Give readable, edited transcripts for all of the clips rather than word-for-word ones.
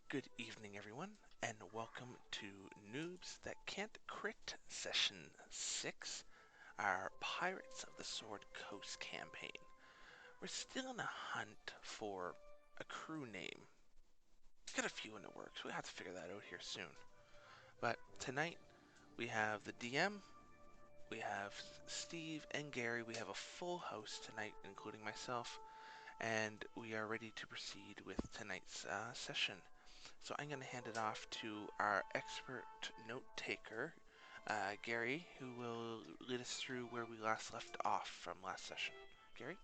Good evening, everyone, and welcome to Noobs That Can't Crit Session 6, our Pirates of the SwordCoast campaign. We're still in a hunt for a crew name. Got a few in the works. We'll have to figure that out here soon. But tonight, we have the DM, we have Steve and Gary. We have a full house tonight, including myself, and we are ready to proceed with tonight's session. So I'm going to hand it off to our expert note taker, Gary, who will lead us through where we last left off from last session. Gary?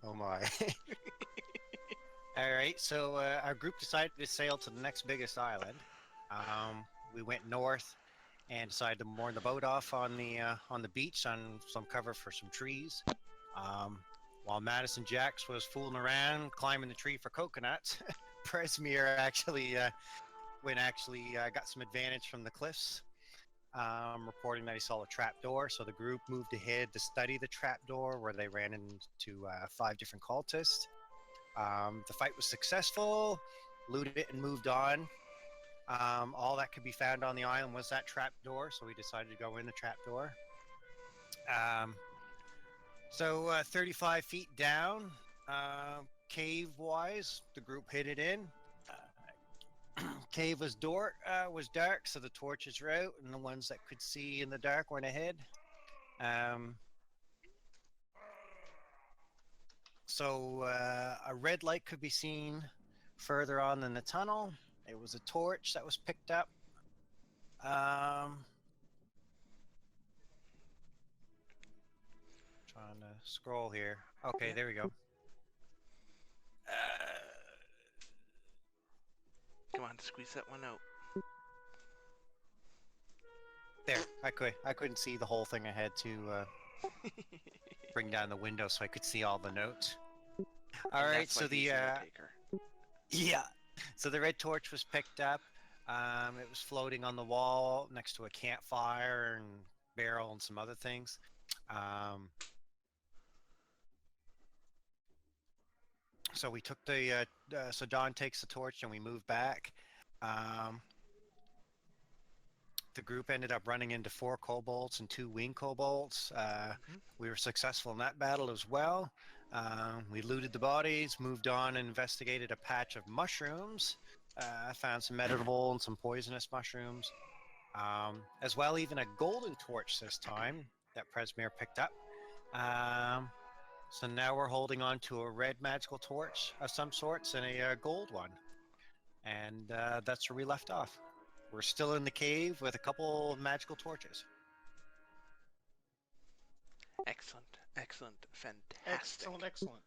Oh my. All right, so our group decided to sail to the next biggest island. We went north and decided to moor the boat off on the beach on some cover for some trees. While Madison Jax was fooling around climbing the tree for coconuts, Presmere actually got some advantage from the cliffs, reporting that he saw a trapdoor. So the group moved ahead to study the trapdoor, where they ran into 5 different cultists. The fight was successful, looted it, and moved on. All that could be found on the island was that trapdoor, so we decided to go in the trapdoor. So 35 feet down, cave-wise, the group hid it in. Cave was dark, so the torches were out, and the ones that could see in the dark went ahead. So a red light could be seen further on in the tunnel. It was a torch that was picked up. Trying to scroll here. Okay, Yeah. there we go. Come on, squeeze that one out. There, I couldn't see the whole thing. I had to bring down the window so I could see all the notes. All right, so the yeah, so the red torch was picked up. It was floating on the wall next to a campfire and barrel and some other things. So we took so Don takes the torch and we moved back. The group ended up running into 4 kobolds and 2 wing kobolds. We were successful in that battle as well. We looted the bodies, moved on, and investigated a patch of mushrooms. Found some edible and some poisonous mushrooms. As well, even a golden torch this time that Presmere picked up. So now we're holding on to a red magical torch of some sorts and a gold one. And that's where we left off. We're still in the cave with a couple of magical torches. Excellent, fantastic. Excellent.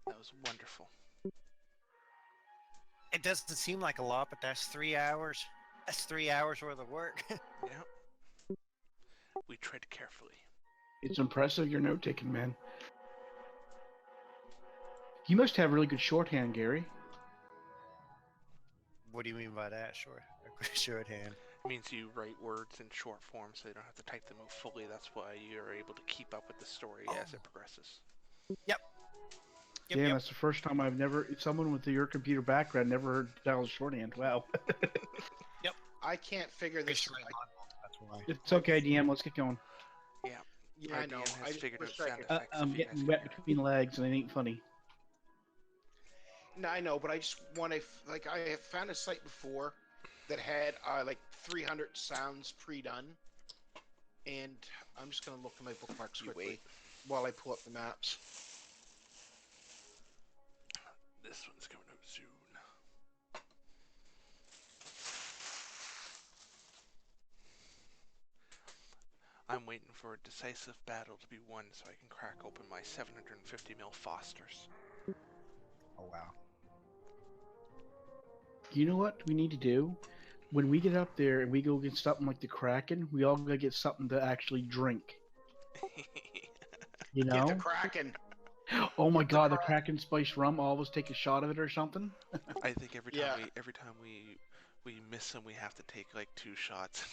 That was wonderful. It doesn't seem like a lot, but that's 3 hours. That's 3 hours worth of work. Yeah. We tread carefully. It's impressive your note taking, man. You must have really good shorthand, Gary. What do you mean by that? Shorthand. It means you write words in short form so you don't have to type them out fully. That's why you're able to keep up with the story as it progresses. Yep. Damn, that's the first time someone with your computer background never heard Dallas shorthand. Wow. Yep. I can't figure this out. That's why. It's okay, DM. Let's get going. Yeah. Yeah, I know. DM I has just figured out wish I sound could. effects. I'm so you guys getting can wet hear. between legs, and it ain't funny. No, I know, but I just want to. I have found a site before that had 300 sounds pre-done, and I'm just gonna look at my bookmarks You quickly wait. while I pull up the maps. This one's coming out soon. I'm waiting for a decisive battle to be won so I can crack open my 750ml Fosters. Oh wow. You know what we need to do? When we get up there and we go get something like the Kraken, we all gotta get something to actually drink. You know? Get the Kraken. Oh my god, the Kraken spiced rum. All of us take a shot of it or something. I think every time we miss them, we have to take like 2 shots.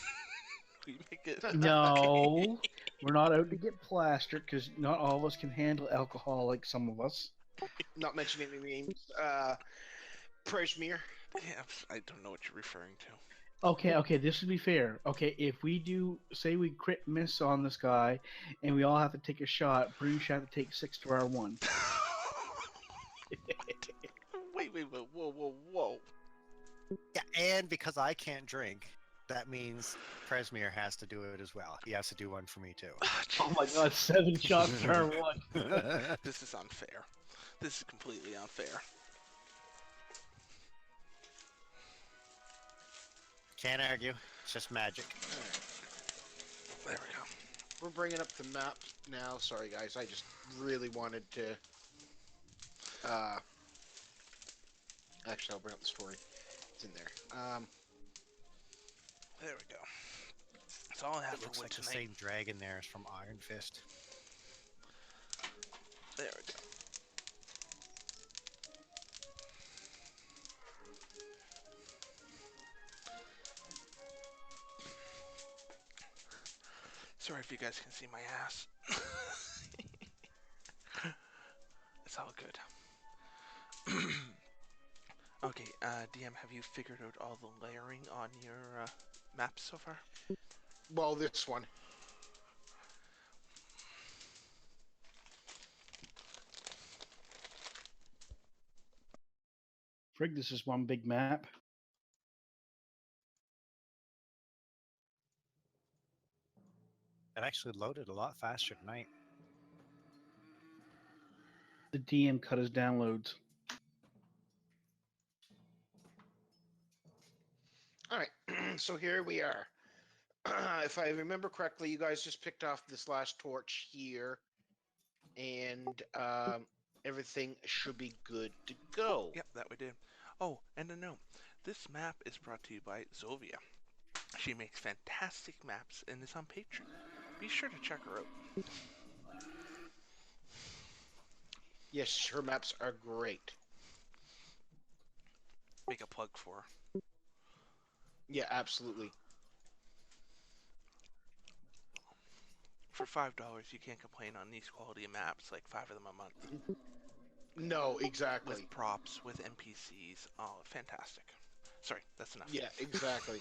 We make it. No, we're not out to get plastered because not all of us can handle alcohol like some of us. Not mentioning any names. Prejmir. Yeah, I don't know what you're referring to. Okay, this would be fair. Okay, if we do, say we crit miss on this guy, and we all have to take a shot, Brune should have to take 6 to our 1. Wait, whoa. Yeah, and because I can't drink, that means Presmere has to do it as well. He has to do one for me too. Oh my god, 7 shots to our 1. This is unfair. This is completely unfair. Can't argue. It's just magic. There we go. We're bringing up the map now. Sorry, guys. I just really wanted to. Actually, I'll bring up the story. It's in there. There we go. That's all I have It for looks wood like the tonight. same dragon there is from Iron Fist. There we go. Sorry if you guys can see my ass. It's all good. Okay, DM, have you figured out all the layering on your maps so far? Well, this one. Frig, this is one big map. It actually loaded a lot faster tonight. The DM cut his downloads. All right. So here we are. If I remember correctly, you guys just picked off this last torch here, and everything should be good to go. Yep, that we did. Oh, and a note. This map is brought to you by Zovia. She makes fantastic maps and is on Patreon. Be sure to check her out. Yes, her maps are great. Make a plug for her. Yeah, absolutely. For $5, you can't complain on these quality of maps, like 5 of them a month. No, exactly. With props, with NPCs. Oh, fantastic. Sorry, that's enough. Yeah, exactly.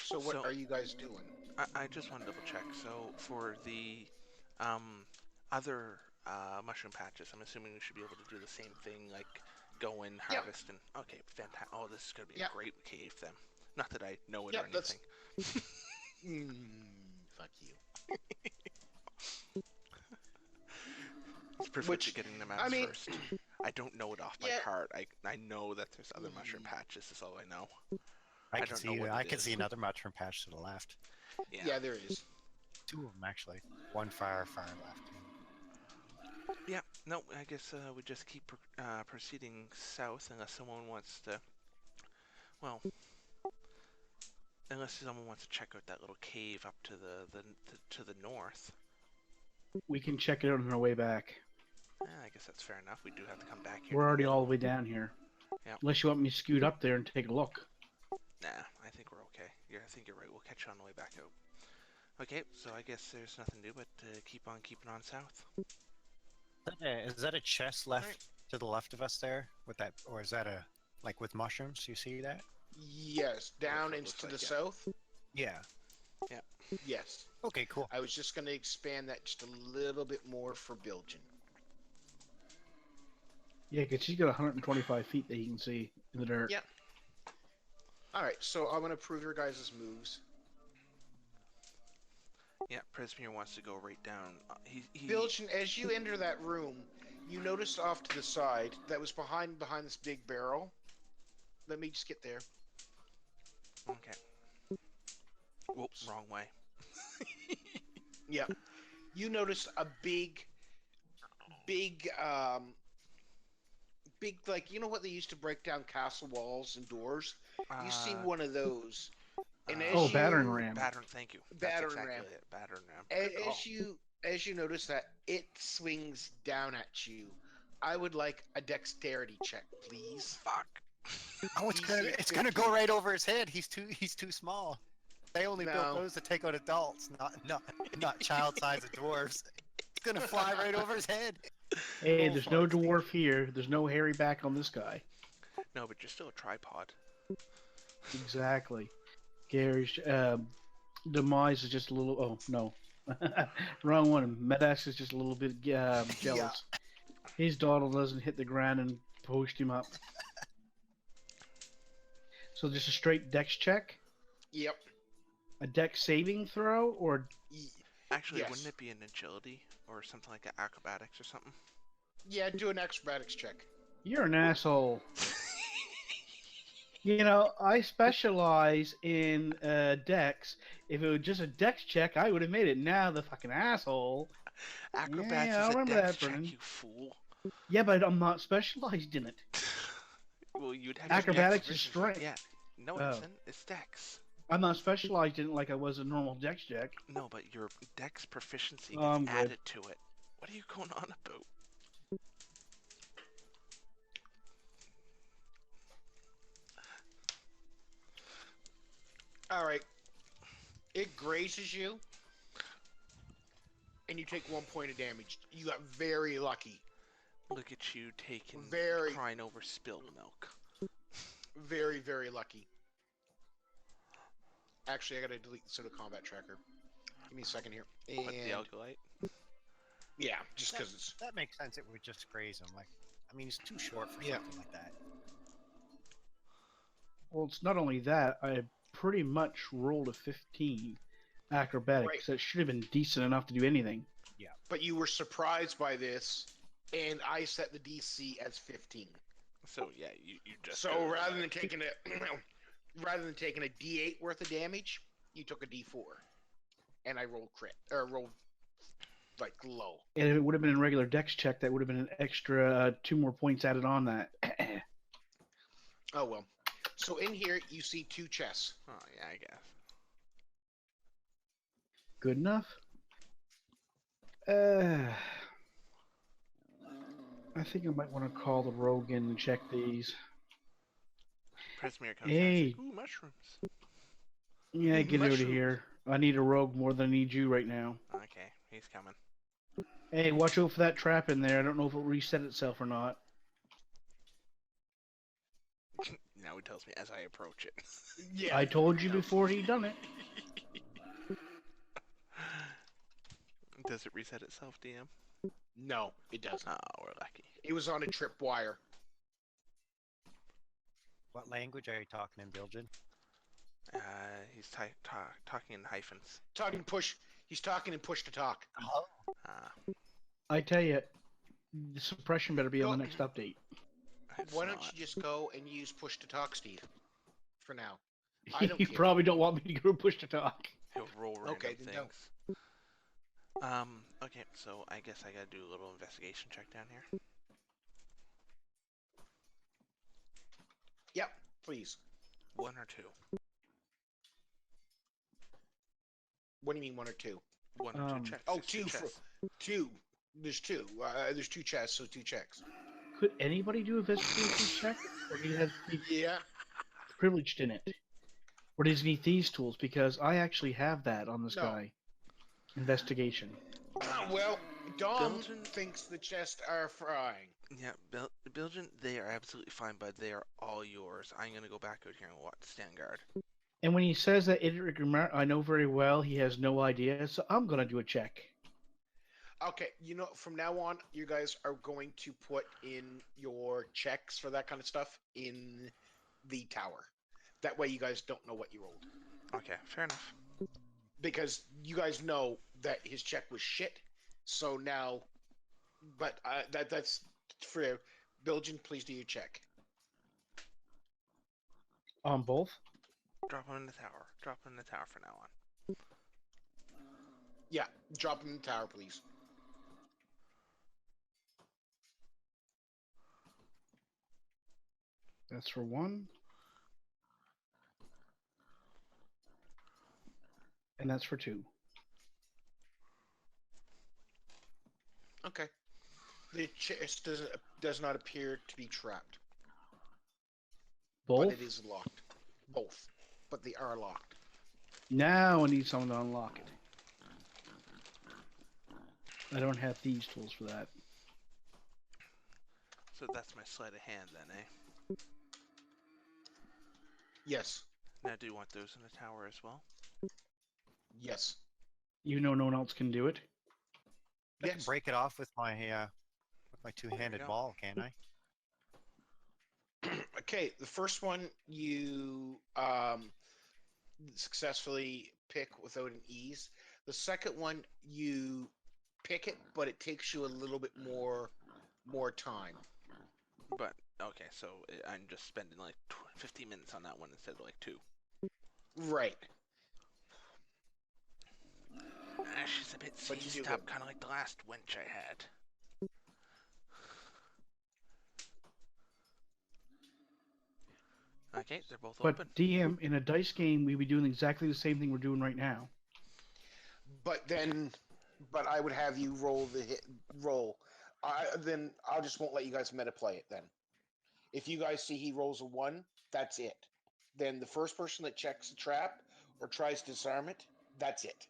So what So- are you guys doing? I just want to double check. So for the other mushroom patches, I'm assuming we should be able to do the same thing, like go in, Yeah. harvest, and okay, fantastic. Oh, this is gonna be Yeah. a great cave then. Not that I know it Yeah, or that's- anything. Fuck you. It's perfect Which, at getting the maps I mean, first. I don't know it off by Yeah. heart. I know that there's other mushroom patches. Is all I know. I I can don't know see. what I it can is. see another mushroom patch to the left. Yeah, there is. 2 of them actually. One far left. Yeah. No, I guess we just keep proceeding south unless someone wants to. Well, unless someone wants to check out that little cave up to the north. We can check it out on our way back. I guess that's fair enough. We do have to come back here. We're already all the way down here. Yeah. Unless you want me to scoot up there and take a look. Nah, I think we're okay. Yeah, I think you're right. We'll catch you on the way back out. Okay, so I guess there's nothing to do but keep on keeping on south. Is that a chest left Right. to the left of us there? With that, or is that a like with mushrooms? You see that? Yes, down what it into looks the like, yeah. south. Yeah. Yes. Okay. Cool. I was just going to expand that just a little bit more for Bilgin. Yeah, because she's got 125 feet that you can see in the dirt. Yeah. All right, so I'm going to prove your guys' moves. Yeah, Presmere wants to go right down. He Bilgin, as you enter that room, you notice off to the side that was behind this big barrel. Let me just get there. Okay. Whoops, wrong way. Yeah. You notice a big, like, you know what they used to break down castle walls and doors? You see one of those. And as battering ram. Thank you. Battering That's exactly ram. it. Battering ram. Good call. As you notice that it swings down at you, I would like a dexterity check, please. Fuck. Oh, DC it's gonna go 15. right over his head. He's too small. They only built No. those to take out adults, not child-sized dwarves. It's gonna fly right over his head. Hey, Oh, there's no fuck. dwarf here. There's no hairy back on this guy. No, but you're still a tripod. Exactly. Gary's demise is just a little. Oh no, wrong one. Medax is just a little bit jealous. His dawdle doesn't hit the ground and post him up. So just a straight dex check, Yep. a dex saving throw, or Y- Actually, Yes. wouldn't it be an agility or something like acrobatics or something? Yeah, do an acrobatics check. you're an asshole. You know, I specialize in dex. If it was just a dex check, I would have made it. Now the fucking asshole. Acrobats Yeah, I is a remember dex that, check, Brennan. you fool. Yeah, but I'm not specialized in it. Well, you'd have Acrobatics dex is proficiency. strength. Yeah. No, it Oh. isn't. It's dex. I'm not specialized in it like I was a normal dex check. No, but your dex proficiency Oh, I'm gets good. added to it. What are you going on about? All right. It grazes you, and you take 1 point of damage. You got very lucky. Look at you crying over spilled milk. Very, very lucky. Actually, I gotta delete the pseudo combat tracker. Give me a second here. And What, the Algalite? yeah, just because it's That makes sense. It would just graze him. He's too short for Yeah. something like that. Well, it's not only that. I pretty much rolled a 15 acrobatics. Right. So it should have been decent enough to do anything. but you were surprised by this, and I set the DC as 15. So yeah, you just. So go rather like- than taking a D8 worth of damage, you took a D4, and I rolled rolled like low. And if it would have been a regular dex check, that would have been an extra 2 more points added on that. Oh well. So in here you see 2 chests. Oh yeah, I guess. Good enough? I think I might want to call the rogue in and check these. Presmere comes Hey. out and says, "Ooh, mushrooms." Yeah, get out of Mushrooms. here. I need a rogue more than I need you right now. Okay, he's coming. Hey, watch out for that trap in there. I don't know if it'll reset itself or not. Now he tells me as I approach it. Yeah. I told you before he done it. Does it reset itself, DM? No, it doesn't. Oh, we're lucky. It was on a tripwire. What language are you talking in, Belgian? He's talking in hyphens. He's talking in push to talk. Oh. I tell you, the suppression better be on the Go- next update. It's Why don't not. you just go and use push to talk, Steve? For now. I don't You care. probably don't want me to go push to talk. He'll roll random Okay, then don't. things. Okay, so I guess I gotta do a little investigation check down here. Yep, please. 1 or 2? What do you mean 1 or 2? 1 or 2 checks. Oh, There's 2 chests. 2. There's 2. There's 2 chests, so 2 checks. Could anybody do a investigation check? Or do you have to be Yeah. privileged in it? Or does he need these tools? Because I actually have that on this No. guy. Investigation. Well, Dom Belgian- thinks the chests are frying. Yeah, Belgian, they are absolutely fine, but they are all yours. I'm gonna go back out here and watch stand guard. And when he says that idiot remark, I know very well he has no idea, so I'm going to do a check. Okay, from now on, you guys are going to put in your checks for that kind of stuff in the tower. That way you guys don't know what you rolled. Okay, fair enough. Because you guys know that his check was shit, so now... But that's for Belgian, please do your check. On both? Drop him in the tower. Drop him in the tower from now on. Yeah, drop him in the tower, please. That's for 1. And that's for 2. Okay. The chest does not appear to be trapped. but Both? it is locked. Both, but they are locked. Now I need someone to unlock it. I don't have thieves tools for that. So that's my sleight of hand then, eh? Yes. Now, do you want those in the tower as well? Yes. Even though no one else can do it. I can Yes. break it off with my two-handed go. ball, can't I? Okay, the first one you successfully pick without an ease. The second one you pick it, but it takes you a little bit more time. But, okay, so I'm just spending like 15 minutes on that one instead of like 2. Right. She's a bit But you do seized get- up, kind of like the last wench I had. Okay, they're both But open. DM, in a dice game, we'd be doing exactly the same thing we're doing right now. But I would have you roll the roll. Then I just won't let you guys meta play it. Then, if you guys see he rolls a 1, that's it. Then the first person that checks the trap or tries to disarm it, that's it.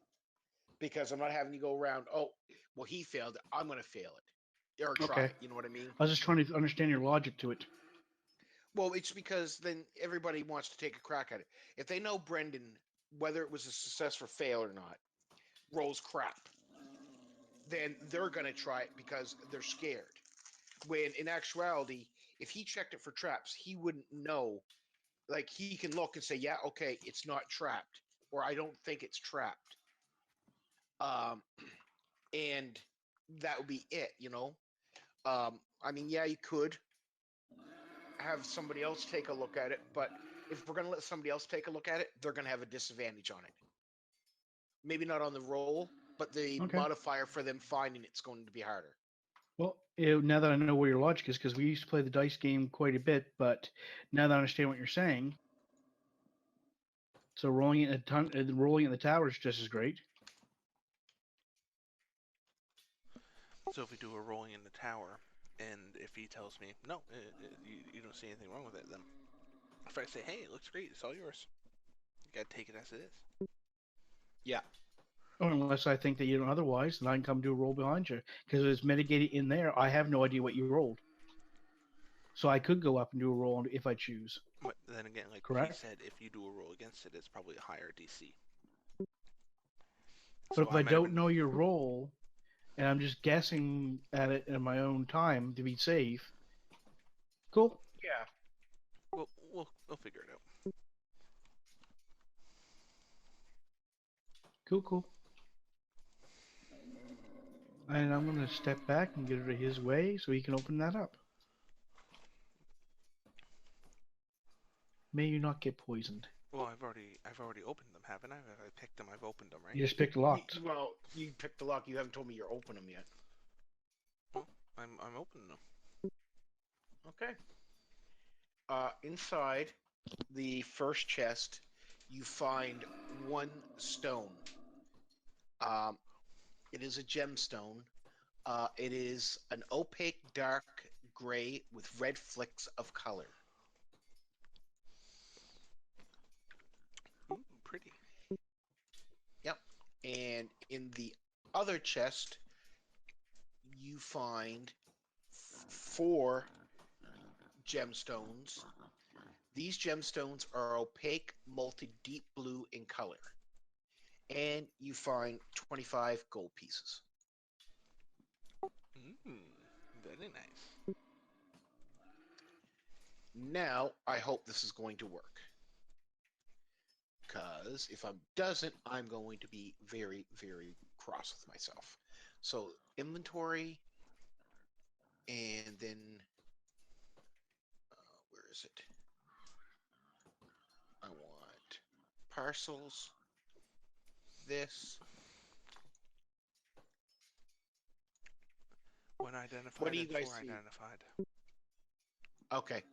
Because I'm not having you go around. Oh, well, he failed. I'm going to fail it or try Okay. it. You know what I mean? I was just trying to understand your logic to it. Well, it's because then everybody wants to take a crack at it. If they know Brendan, whether it was a success or fail or not, rolls crap, then they're going to try it because they're scared. When in actuality, if he checked it for traps, he wouldn't know. Like, he can look and say, yeah, okay, it's not trapped, or I don't think it's trapped. And that would be it, you know? I mean, yeah, you could have somebody else take a look at it, but if we're going to let somebody else take a look at it, they're going to have a disadvantage on it. Maybe not on the roll, but the Okay. modifier for them finding it's going to be harder. Well, now that I know where your logic is, because we used to play the dice game quite a bit, but now that I understand what you're saying, so rolling it rolling in the tower is just as great. So if we do a rolling in the tower, and if he tells me, no, you don't see anything wrong with it, then if I say, hey, it looks great, it's all yours, you gotta take it as it is. Yeah. Or unless I think that you don't otherwise, then I can come do a roll behind you. Because it's mitigated in there, I have no idea what you rolled. So I could go up and do a roll if I choose. But then again, like he Correct. said, if you do a roll against it, it's probably a higher DC. But So if I might have don't been- know your roll, and I'm just guessing at it in my own time to be safe, cool. Yeah. we'll figure it out. Cool. And I'm going to step back and get it his way so he can open that up. May you not get poisoned. Well, I've already opened them, haven't I? If I picked them, I've opened them, right? You just picked locked. Well, you picked the lock. You haven't told me you're opening them yet. Well, I'm opening them. Okay. Inside the first chest, you find one stone. It is a gemstone. It is an opaque dark gray with red flecks of color. Ooh, pretty. Yep. And in the other chest, you find 4 gemstones. These gemstones are opaque, malted deep blue in color. And you find 25 gold pieces. Very nice. Now, I hope this is going to work. Because if it doesn't, I'm going to be very, very cross with myself. So, inventory, and then, where is it? I want parcels, this. When identified What do you and guys for see? identified. Okay.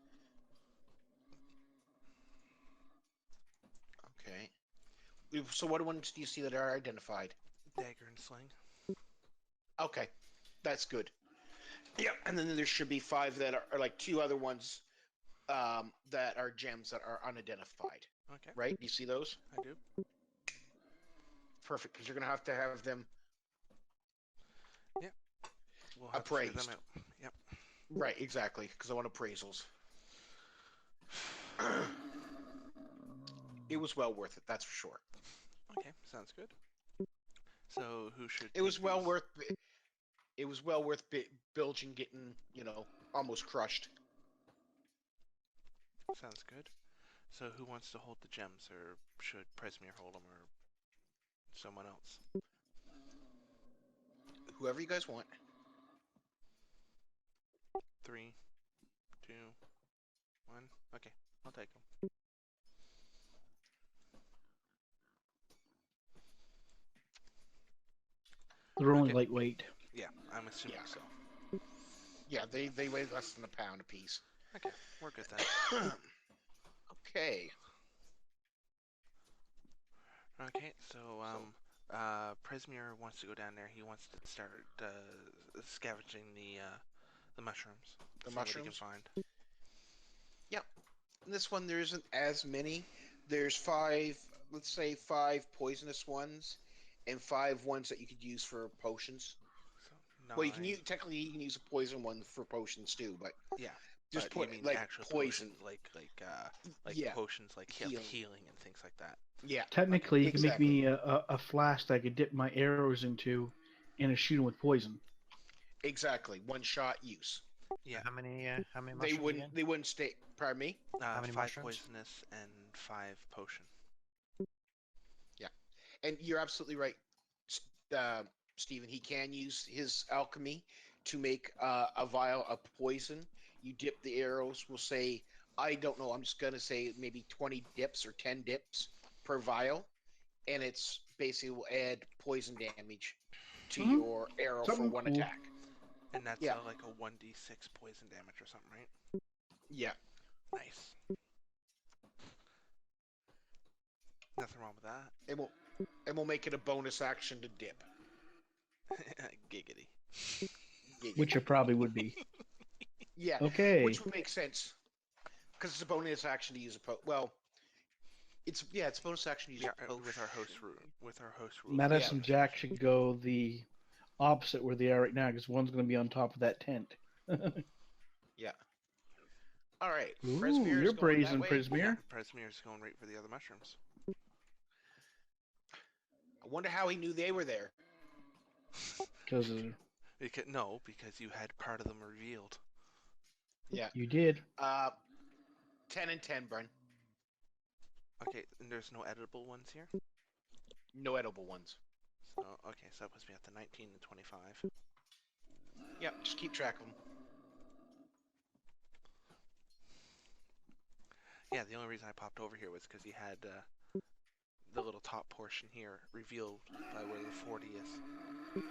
Okay. So what ones do you see that are identified? Dagger and sling. Okay. That's good. Yeah, and then there should be 5 that are like 2 other ones that are gems that are unidentified. Okay, Right? You see those? I do. Perfect, because you're going to have them We'll have to figure them appraised. out. Yep. Right, exactly, because I want appraisals. It was well worth it, that's for sure. Okay, sounds good. So who should? It was take well these? worth. It was well worth Bilging getting, almost crushed. Sounds good. So who wants to hold the gems, or should Presmere hold them, or someone else? Whoever you guys want. 3, 2, 1. Okay, I'll take them. They're only Okay. lightweight. Yeah, I'm assuming Yeah. so. Yeah, they weigh less than a pound apiece. Okay, we're good then. Okay. Okay, so Presmere wants to go down there. He wants to start scavenging the mushrooms. The See what he can mushrooms? find. Yep. In this one, there isn't as many. There's 5, let's say 5 poisonous ones, and 5 ones that you could use for potions. So 9. Well, technically you can use a poison one for potions too, but Yeah, just but you put mean like actual poison. potions, like Yeah, potions like healing. healing and things like that. Yeah, Technically, you can make exactly. me a flask I could dip my arrows into and shoot them with poison. Exactly. One shot use. Yeah. How many They mushrooms wouldn't. again? They wouldn't stay. Pardon me. How many 5 mushrooms? poisonous and 5 potion. Yeah, and you're absolutely right, Stephen. He can use his alchemy to make a vial of poison. You dip the arrows. We'll say, I don't know. I'm just gonna say maybe 20 dips or 10 dips per vial, and it's basically will add poison damage to Mhm. your arrow for Something one cool. attack. And that's Yeah. like a 1d6 poison damage or something, right? Yeah, Nice. Nothing wrong with that. and we'll make it a bonus action to dip. Giggity. Which it probably would be. Yeah, Okay. which would make sense because it's a bonus action to use a well. It's a bonus action to use Yeah, a potion. with our host rule. With our host rule. Mattis Yeah. and Jack should go the opposite where they are right now because one's going to be on top of that tent. Yeah. All right. Ooh, Presmere is you're going that brazen, way. Prismere. Yeah, Presmere's going right for the other mushrooms. I wonder how he knew they were there. Because Because you had part of them revealed. Yeah. you did. 10 and 10, Brun. Okay, and there's no editable ones here? No edible ones. So, okay, so that puts me at the 19 and 25. Yeah, just keep track of them. Yeah, the only reason I popped over here was because he had the little top portion here revealed by where the 40 is.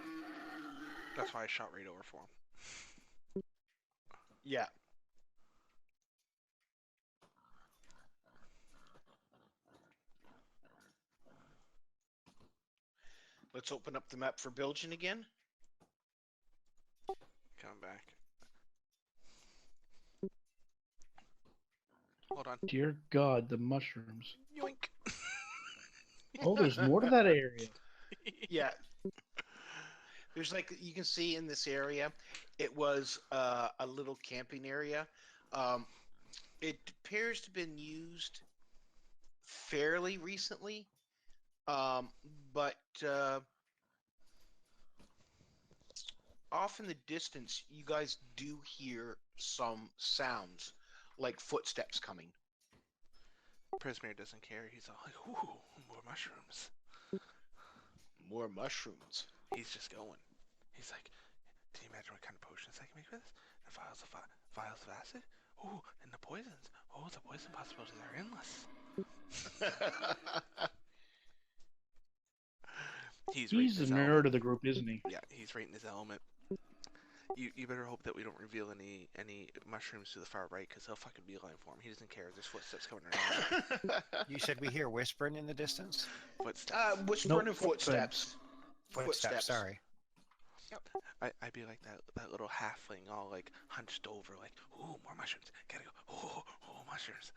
That's why I shot right over for him. Yeah. Let's open up the map for Belgian again. Coming back. Hold on. Dear God, the mushrooms. Yoink! Oh, there's more to that area. Yeah. There's you can see in this area, it was a little camping area. It appears to have been used fairly recently, but off in the distance, you guys do hear some sounds like footsteps coming. Presmere doesn't care. He's all like, ooh, more mushrooms. More mushrooms. He's just going. He's like, can you imagine what kind of potions I can make with this? And vials of acid? Ooh, and the poisons. Oh, the poison possibilities are endless. He's He's the nerd of the group, isn't he? Yeah, he's rating his element. You better hope that we don't reveal any mushrooms to the far right, because he'll fucking beeline for him. He doesn't care. There's footsteps coming around. You said we hear whispering in the distance? Footsteps. Whispering and footprints. footsteps. Sorry. I'd be like that little halfling, all like hunched over, like, ooh, more mushrooms. Gotta go. Ooh, ooh. mushrooms.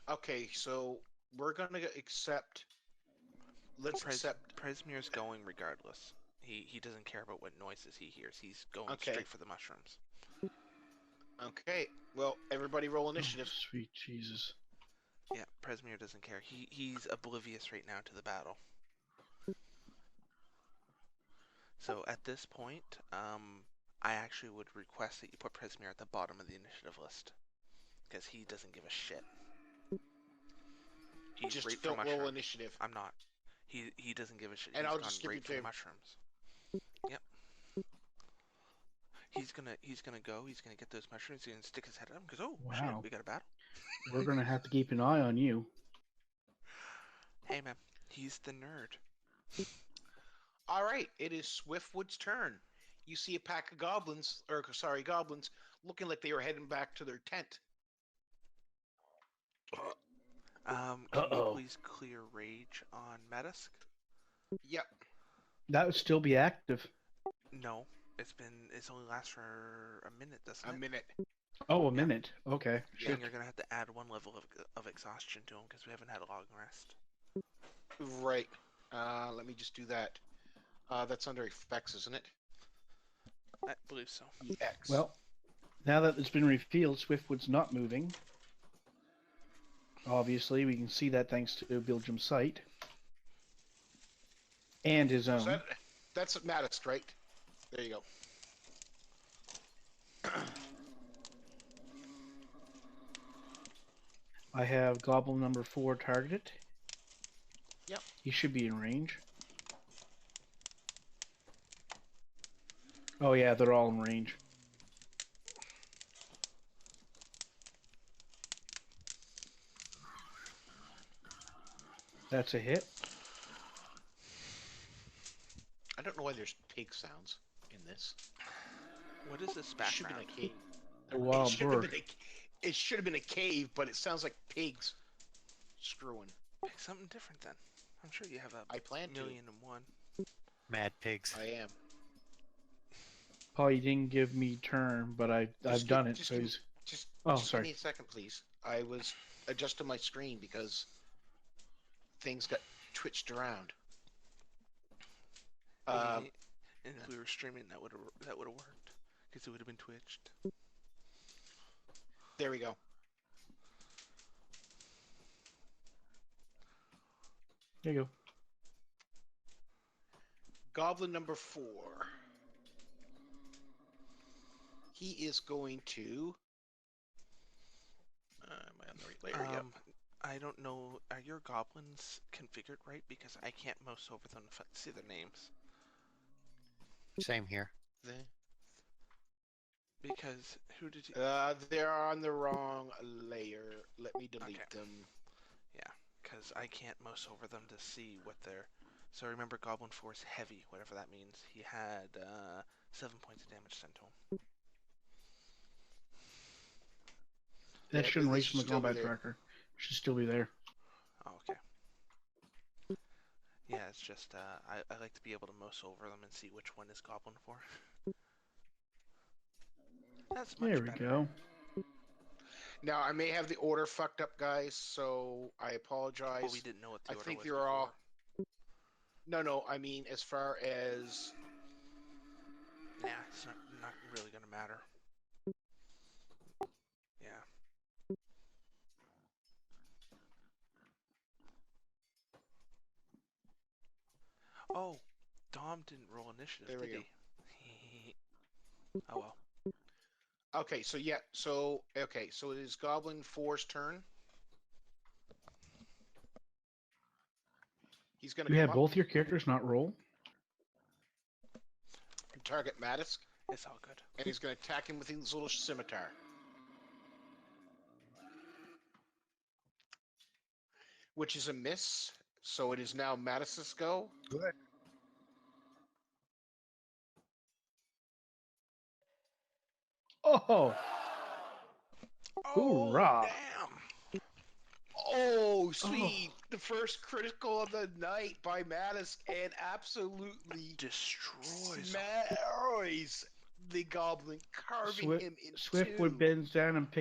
Okay, so we're gonna accept. Let's accept. Presmir's going regardless. He doesn't care about what noises he hears. He's going Okay. straight for the mushrooms. Okay. Well, everybody roll Oh, initiative. sweet Jesus. Yeah, Presmir doesn't care. He's oblivious right now to the battle. So at this point, I actually would request that you put Presmir at the bottom of the initiative list. Because he doesn't give a shit. He's Just right for don't roll mushrooms. initiative. I'm not. He doesn't give a shit. And He's I'll gone just give you right for the two. mushrooms. Yep. He's gonna go. He's gonna get those mushrooms. He's gonna stick his head at them. Because shit, Wow. we got a battle. We're gonna have to keep an eye on you. Hey man, he's the nerd. All right, it is Swiftwood's turn. You see a pack of goblins, looking like they were heading back to their tent. Can you Uh-oh. please clear rage on Medisk? Yep. That would still be active. No, it's only lasts for a minute, doesn't it? A minute. Oh, a Yeah. minute. Okay. Yeah. And you're gonna have to add one level of exhaustion to him because we haven't had a long rest. Right. Let me just do that. That's under effects, isn't it? I believe so. EX. Well, now that it's been revealed, Swiftwood's not moving. Obviously, we can see that thanks to Bilgeum's sight. And his own. That's Mattis, right? There you go. I have Goblin number 4 targeted. Yep. He should be in range. Oh yeah, they're all in range. That's a hit. I don't know why there's pig sounds in this. What is this It should have background? been a cave. A wild bird. It should have been a cave, but it sounds like pigs screwing. Pick something different then. I'm sure you have I plan to. 1,000,001. Mad pigs. I am. Paul, you didn't give me turn, but I've done it. So he's. Just Oh, give sorry. me a second, please. I was adjusting my screen because things got twitched around. And if we were streaming, that would have worked because it would have been twitched. There we go. There you go. Goblin number 4. He is going to. Am I on the right layer? Yep. I don't know. Are your goblins configured right? Because I can't mouse over them to see their names. Same here. Because who did you? They're on the wrong layer. Let me delete them. Yeah, because I can't mouse over them to see what they're. So remember, Goblin Force heavy, whatever that means. He had 7 points of damage sent to him. That shouldn't raise from the still be combat there. tracker. Should still be there. Oh, okay. Yeah, it's just I like to be able to mouse over them and see which one is Goblin for. That's much There we better. go. Now I may have the order fucked up, guys, so I apologize. But we didn't know what the order was. I think before. you're all. No. I mean, as far as. Yeah, it's not really gonna matter. Yeah. Oh, Dom didn't roll initiative, There we did go. he? Oh well. Okay, so yeah, so it is Goblin 4's turn. He's gonna You come had up both your characters not roll? and target Mattis, It's all good. and he's gonna attack him with his little scimitar. Which is a miss, so it is now Mattis's go. Good. Oh! Oh, Hoorah. damn! Oh, sweet! The first critical of the night by Mattis, and absolutely Destroys. smash the goblin, carving Swift, him in Swiftwood two. bends down and picks